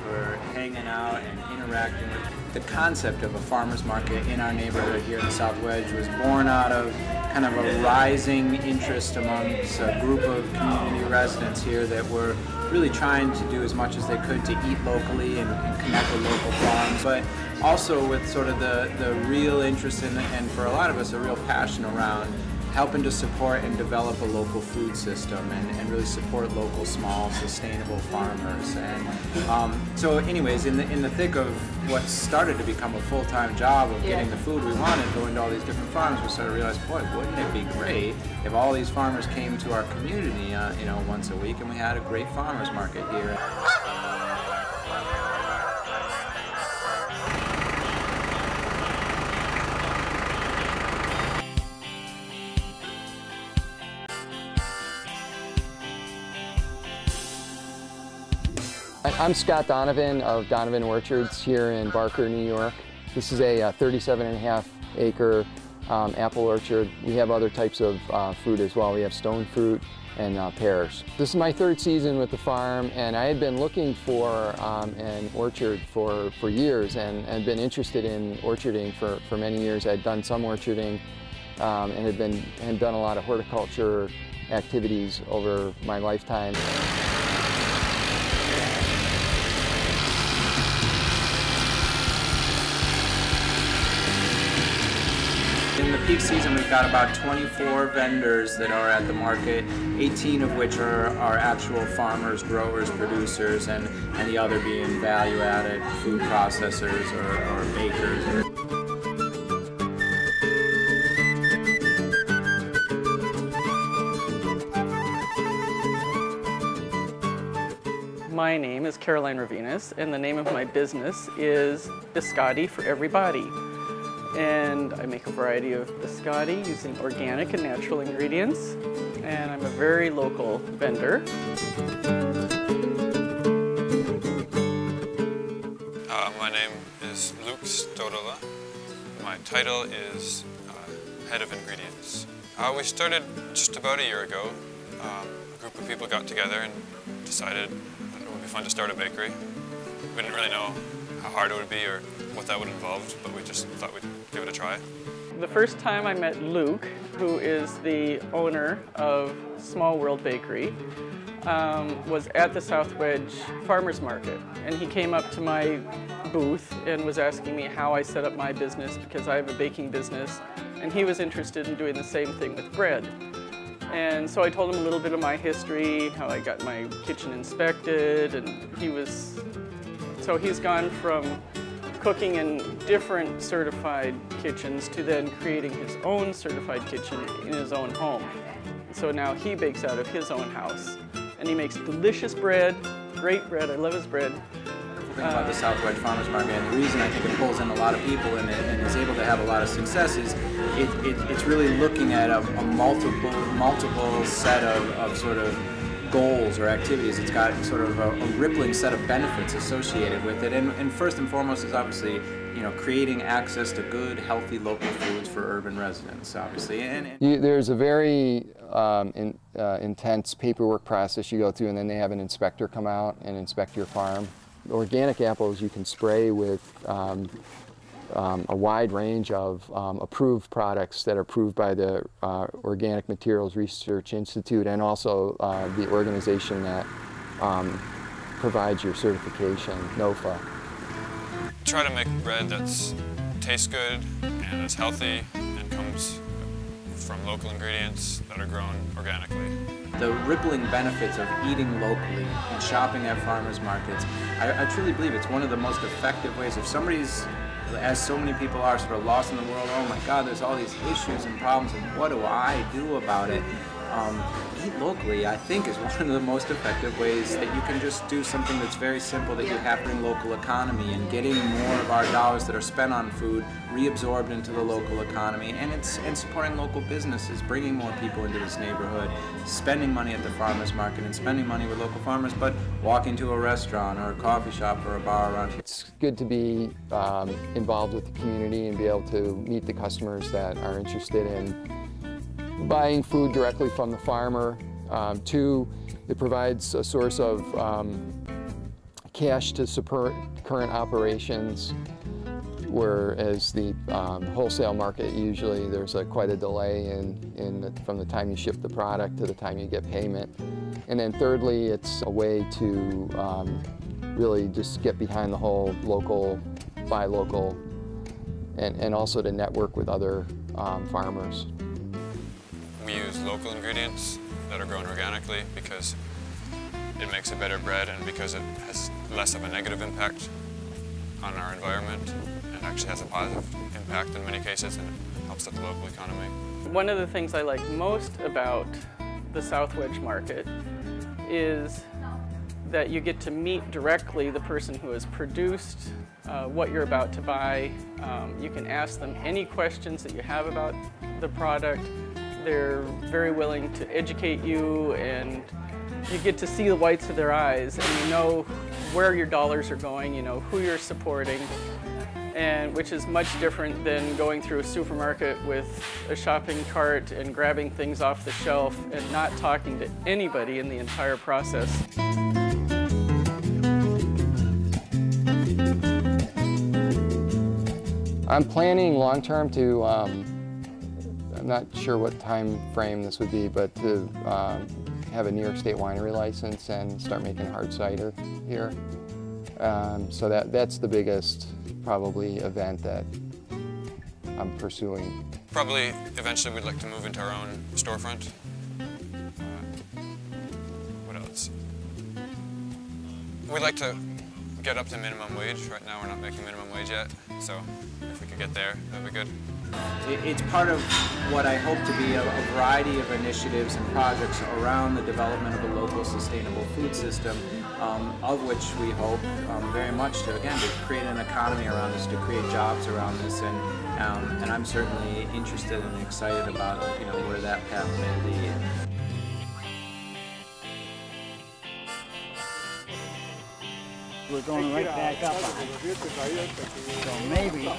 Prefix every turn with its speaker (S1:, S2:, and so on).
S1: for hanging out and interacting with. The concept of a farmer's market in our neighborhood here in the South Wedge was born out of kind of a rising interest amongst a group of community residents here that were really trying to do as much as they could to eat locally and connect with local farms, but also with sort of the real interest in, and for a lot of us, a real passion around helping to support and develop a local food system and really support local, small, sustainable farmers. And so anyways, in the thick of what started to become a full-time job of getting the food we wanted, going to all these different farms, we started to realize, boy, wouldn't it be great if all these farmers came to our community, you know, once a week, and we had a great farmers market here.
S2: I'm Scott Donovan of Donovan Orchards here in Barker, New York. This is a 37.5 acre apple orchard. We have other types of fruit as well. We have stone fruit and pears. This is my third season with the farm, and I had been looking for an orchard for years and been interested in orcharding for many years. I'd done some orcharding and had done a lot of horticulture activities over my lifetime.
S1: In the peak season, we've got about 24 vendors that are at the market, 18 of which are actual farmers, growers, producers, and the other being value-added food processors or bakers.
S3: My name is Caroline Ravinas, and the name of my business is Biscotti for Everybody. And I make a variety of biscotti using organic and natural ingredients, and I'm a very local vendor.
S4: My name is Luke Stodola. My title is Head of Ingredients. We started just about a year ago. A group of people got together and decided that it would be fun to start a bakery. We didn't really know how hard it would be or what that would involve, but we just thought we'd give it a try.
S3: The first time I met Luke, who is the owner of Small World Bakery, was at the South Wedge Farmers Market. And he came up to my booth and was asking me how I set up my business, because I have a baking business, and he was interested in doing the same thing with bread. And so I told him a little bit of my history, how I got my kitchen inspected, and so he's gone from cooking in different certified kitchens to then creating his own certified kitchen in his own home. So now he bakes out of his own house, and he makes delicious bread, great bread. I love his bread.
S1: Think about the South Wedge Farmers Market, and the reason I think it pulls in a lot of people and is able to have a lot of success is it's really looking at a multiple set of sort of goals or activities. It's got sort of a rippling set of benefits associated with it, and first and foremost is obviously, you know, creating access to good, healthy local foods for urban residents, obviously.
S2: There's a very intense paperwork process you go through, and then they have an inspector come out and inspect your farm. Organic apples you can spray with a wide range of approved products that are approved by the Organic Materials Research Institute, and also the organization that provides your certification, NOFA.
S4: Try to make bread that tastes good and is healthy and comes from local ingredients that are grown organically.
S1: The rippling benefits of eating locally and shopping at farmers markets, I truly believe it's one of the most effective ways. If somebody's, as so many people are, sort of lost in the world, oh my God, there's all these issues and problems, and what do I do about it? Eat locally, I think, is one of the most effective ways that you can just do something that's very simple, that you have in local economy, and getting more of our dollars that are spent on food reabsorbed into the local economy, and supporting local businesses, bringing more people into this neighborhood, spending money at the farmers market and spending money with local farmers, but walking to a restaurant or a coffee shop or a bar around here.
S2: It's good to be involved with the community and be able to meet the customers that are interested in buying food directly from the farmer. Two, it provides a source of cash to support current operations, whereas the wholesale market, usually there's quite a delay from the time you ship the product to the time you get payment. And then thirdly, it's a way to really just get behind the whole local, buy local, and also to network with other farmers.
S4: We use local ingredients that are grown organically because it makes a better bread and because it has less of a negative impact on our environment and actually has a positive impact in many cases and helps out the local economy.
S3: One of the things I like most about the South Wedge market is that you get to meet directly the person who has produced what you're about to buy. You can ask them any questions that you have about the product. They're very willing to educate you, and you get to see the whites of their eyes, and you know where your dollars are going, you know who you're supporting, and which is much different than going through a supermarket with a shopping cart and grabbing things off the shelf and not talking to anybody in the entire process.
S2: I'm planning long-term to, I'm not sure what time frame this would be, but to have a New York State winery license and start making hard cider here. So that's the biggest, probably, event that I'm pursuing.
S4: Probably eventually we'd like to move into our own storefront. What else? We'd like to get up to minimum wage. Right now we're not making minimum wage yet, so if we could get there, that'd be good.
S1: It's part of what I hope to be a variety of initiatives and projects around the development of a local sustainable food system, of which we hope very much to, again, to create an economy around this, to create jobs around this, and I'm certainly interested and excited about, you know, where that path may lead.
S5: We're going right back up on it. So maybe